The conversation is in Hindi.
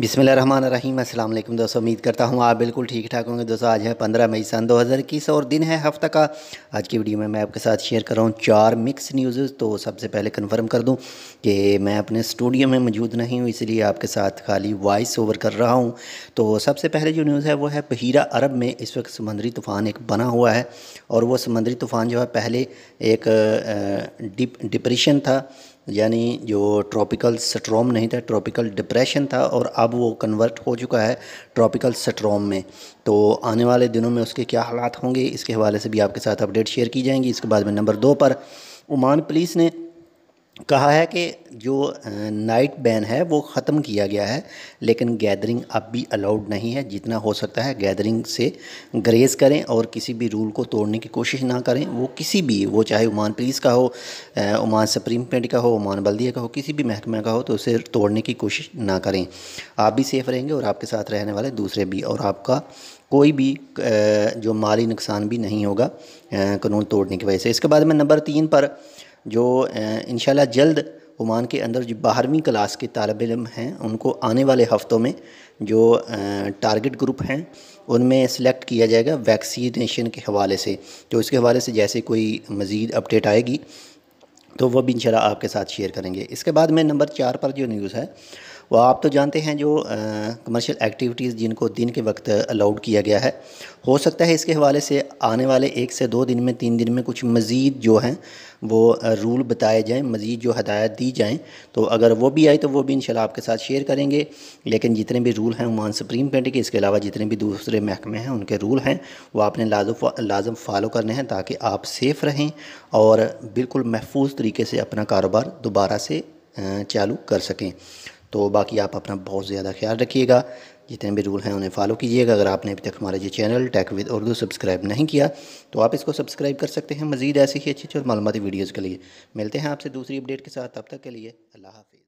बिस्मिल्लाहिर्रहमानिर्रहीम। अस्सलाम वालेकुम दोस्तों, उम्मीद करता हूँ आप बिल्कुल ठीक ठाक होंगे। दोस्तों आज है 15 मई सन 2021 और दिन है हफ्ता का। आज की वीडियो में मैं आपके साथ शेयर कर रहा हूँ 4 मिक्स न्यूज़। तो सबसे पहले कन्फर्म कर दूँ कि मैं अपने स्टूडियो में मौजूद नहीं हूँ, इसलिए आपके साथ खाली वॉइस ओवर कर रहा हूँ। तो सबसे पहले जो न्यूज़ है वो है बहीरा अरब में इस वक्त समंदरी तूफ़ान एक बना हुआ है। और वो समंदरी तूफ़ान जो है पहले एक डिप्रेशन था, यानी जो ट्रॉपिकल स्ट्रॉम नहीं था, ट्रॉपिकल डिप्रेशन था, और अब वो कन्वर्ट हो चुका है ट्रॉपिकल स्ट्रॉम में। तो आने वाले दिनों में उसके क्या हालात होंगे इसके हवाले से भी आपके साथ अपडेट शेयर की जाएंगी। इसके बाद में नंबर 2 पर ओमान पुलिस ने कहा है कि जो नाइट बैन है वो ख़त्म किया गया है, लेकिन गैदरिंग अब भी अलाउड नहीं है। जितना हो सकता है गैदरिंग से ग्रेज करें और किसी भी रूल को तोड़ने की कोशिश ना करें। वो किसी भी, वो चाहे ओमान पुलिस का हो, ओमान सुप्रीम पेंट का हो, ओमान बल्दिया का हो, किसी भी महकमे का हो, तो उसे तोड़ने की कोशिश ना करें। आप भी सेफ़ रहेंगे और आपके साथ रहने वाले दूसरे भी, और आपका कोई भी जो माली नुकसान भी नहीं होगा कानून तोड़ने की वजह से। इसके बाद में नंबर 3 पर जो इंशाल्लाह जल्द ओमान के अंदर जो 12वीं क्लास के तालिब इल्म हैं उनको आने वाले हफ़्तों में जो टारगेट ग्रुप हैं उनमें सेलेक्ट किया जाएगा वैक्सीनेशन के हवाले से। तो इसके हवाले से जैसे कोई मज़ीद अपडेट आएगी तो वो भी इंशाल्लाह आपके साथ शेयर करेंगे। इसके बाद में नंबर 4 पर जो न्यूज़ है वो आप तो जानते हैं, जो कमर्शियल एक्टिविटीज़ जिनको दिन के वक्त अलाउड किया गया है, हो सकता है इसके हवाले से आने वाले 1 से 2 दिन में, 3 दिन में कुछ मज़ीद जो हैं वो रूल बताए जाएं, मज़ीद जो हदायत दी जाएं। तो अगर वो भी आए तो वो भी इंशाल्लाह आपके साथ शेयर करेंगे। लेकिन जितने भी रूल हैं ओमान सुप्रीम पेंट के, इसके अलावा जितने भी दूसरे महकमे हैं उनके रूल हैं वो आपने लाजम फ़ॉलो करने हैं, ताकि आप सेफ़ रहें और बिल्कुल महफूज तरीके से अपना कारोबार दोबारा से चालू कर सकें। तो बाकी आप अपना बहुत ज़्यादा ख्याल रखिएगा, जितने भी रूल हैं उन्हें फॉलो कीजिएगा। अगर आपने अभी तक हमारा ये channel tech with Urdu subscribe नहीं किया तो आप इसको सब्सक्राइब कर सकते हैं। मज़ीद ऐसी ही अच्छी और मालूमाती वीडियोज़ के लिए मिलते हैं आपसे दूसरी अपडेट के साथ। तब तक के लिए अल्लाह हाफ़िज़।